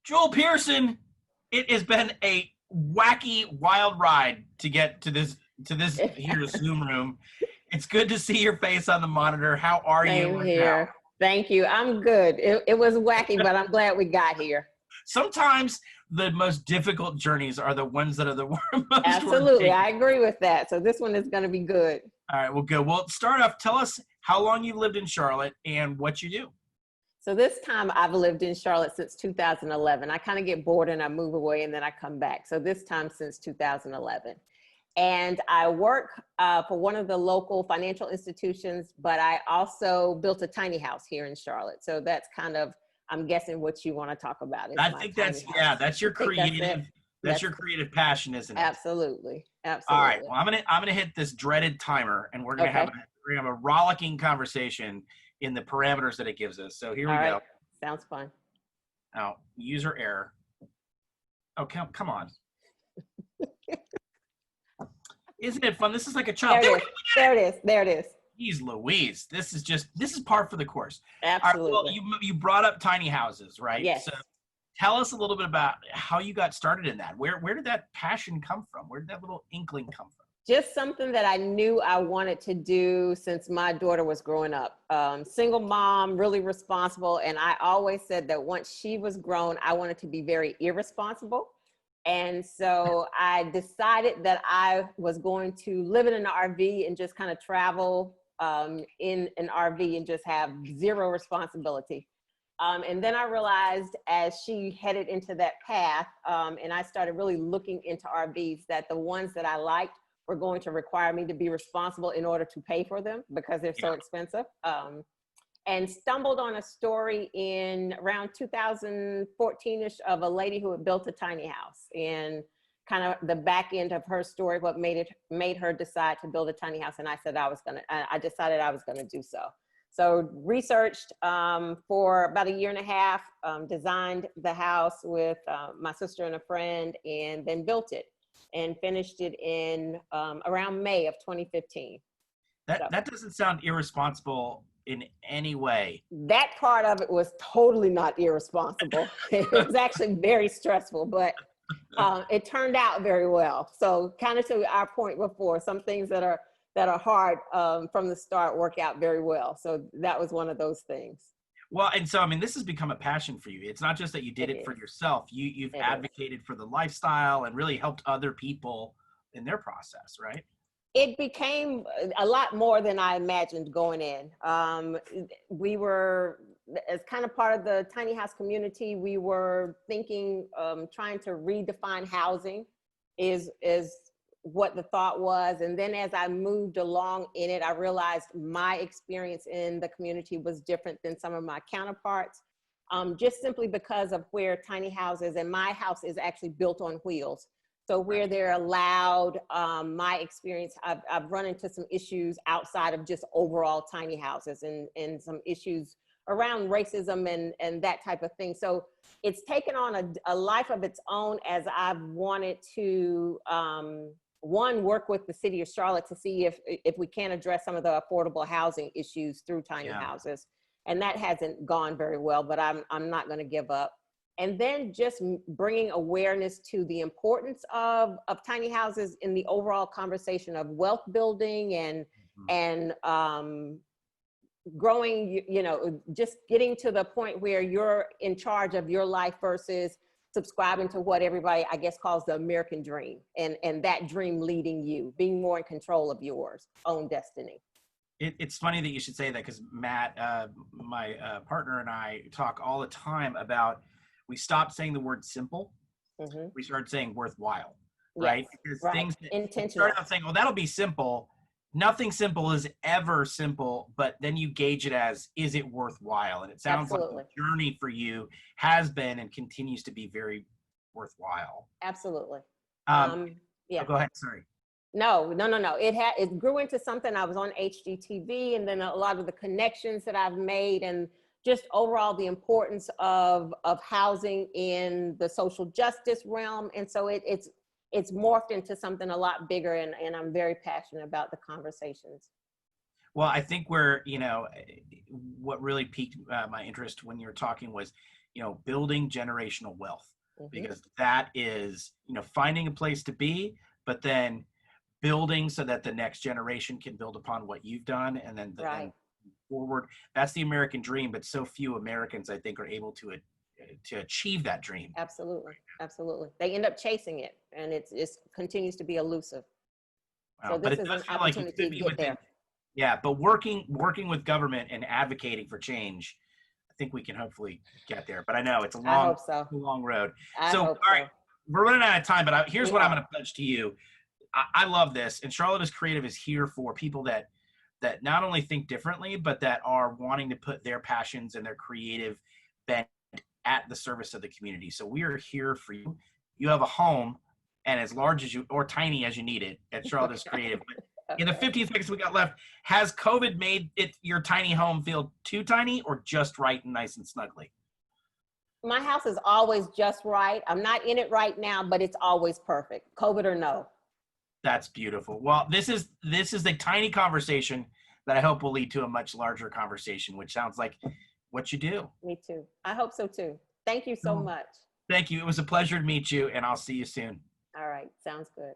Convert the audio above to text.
Jewel Pearson, it has been a wacky, wild ride to get to this here Zoom room. It's good to see your face on the monitor. How are you Same right now? here. Thank you. I'm good. It was wacky, but I'm glad we got here. Sometimes the most difficult journeys are the ones that are the most worth Absolutely. taking. I agree with that. So this one is going to be good. All right, well, good. Well, start off. Tell us how long you've lived in Charlotte and what you do. So this time I've lived in Charlotte since 2011. I kind of get bored and I move away and then I come back. So this time since 2011. And I work for one of the local financial institutions, but I also built a tiny house here in Charlotte. So that's kind of, I'm guessing what you want to talk about is I my think tiny that's house. that's your I think that's creative. it. That's your creative passion, isn't it? Absolutely. All right. Absolutely. Well, I'm gonna hit this dreaded timer, and Okay. we're gonna have a rollicking conversation in the parameters that it gives us. So here we All right. go. Sounds fun. Now, user error. Oh, come on. Isn't it fun? This is like a child. There it is. There it is. There it is. Jeez Louise. This is par for the course. All right, Absolutely. well, you brought up tiny houses, right? Yes. So tell us a little bit about how you got started in that. Where did that passion come from? Where did that little inkling come from? Just something that I knew I wanted to do since my daughter was growing up. Single mom, really responsible. And I always said that once she was grown, I wanted to be very irresponsible. And so I decided that I was going to live in an RV and just kind of travel in an RV and just have zero responsibility. And then I realized as she headed into that path, and I started really looking into RVs, that the ones that I liked were going to require me to be responsible in order to pay for them because they're so expensive. And stumbled on a story in around 2014-ish of a lady who had built a tiny house, and kind of the back end of her story, what made her decide to build a tiny house. And I decided I was gonna do so. So researched for about a year and a half, designed the house with my sister and a friend, and then built it and finished it in around May of 2015. That doesn't sound irresponsible in any way. That part of it was totally not irresponsible. It was actually very stressful, but it turned out very well. So kind of to our point before, some things that are hard from the start work out very well. So that was one of those things. Well, and so, I mean, this has become a passion for you. It's not just that you did it for yourself. You've advocated for the lifestyle and really helped other people in their process, right? It became a lot more than I imagined going in. We were, as kind of part of the tiny house community, we were thinking, trying to redefine housing is what the thought was. And then as I moved along in it, I realized my experience in the community was different than some of my counterparts, just simply because of where tiny houses, and my house is actually built on wheels. So where they're allowed, my experience, I've run into some issues outside of just overall tiny houses, and some issues around racism and that type of thing. So it's taken on a life of its own as I've wanted to, one, work with the city of Charlotte to see if we can address some of the affordable housing issues through tiny houses. And that hasn't gone very well, but I'm not going to give up. And then just bringing awareness to the importance of tiny houses in the overall conversation of wealth building and growing, just getting to the point where you're in charge of your life versus subscribing to what everybody, I guess, calls the American dream, and that dream leading you, being more in control of yours own destiny. It's funny that you should say that, because Matt, my partner, and I talk all the time about, we stopped saying the word simple. Mm-hmm. We started saying worthwhile, right? Yes, because right. things Intentional. Started off saying, well, that'll be simple. Nothing simple is ever simple, but then you gauge it as, is it worthwhile? And it sounds like the journey for you has been and continues to be very worthwhile. Absolutely. Yeah. Oh, go ahead. Sorry. No. It grew into something. I was on HGTV, and then a lot of the connections that I've made, and just overall the importance of housing in the social justice realm. And so it's morphed into something a lot bigger, and I'm very passionate about the conversations. Well, I think what really piqued my interest when you were talking was, building generational wealth, Mm-hmm. because that is, finding a place to be, but then building so that the next generation can build upon what you've done, and then and forward. That's the American dream, but so few Americans, I think, are able to achieve that dream. Absolutely. Absolutely. They end up chasing it, and it continues to be elusive. Wow. So this is an opportunity to get there. Yeah, but working with government and advocating for change, I think we can hopefully get there. But I know it's a long road. All right, we're running out of time, but here's what I'm going to pledge to you. I love this, and Charlotte is Creative is here for people that not only think differently, but that are wanting to put their passions and their creative bent at the service of the community. So we are here for you. You have a home, and as large as you or tiny as you need it at Charlotte is Creative. But in the 15 seconds we got left, has COVID made your tiny home feel too tiny or just right and nice and snuggly? My house is always just right. I'm not in it right now, but it's always perfect, COVID or no. That's beautiful. Well, this is a tiny conversation that I hope will lead to a much larger conversation, which sounds like what you do. Me too. I hope so too. Thank you so much. Thank you. It was a pleasure to meet you, and I'll see you soon. All right. Sounds good.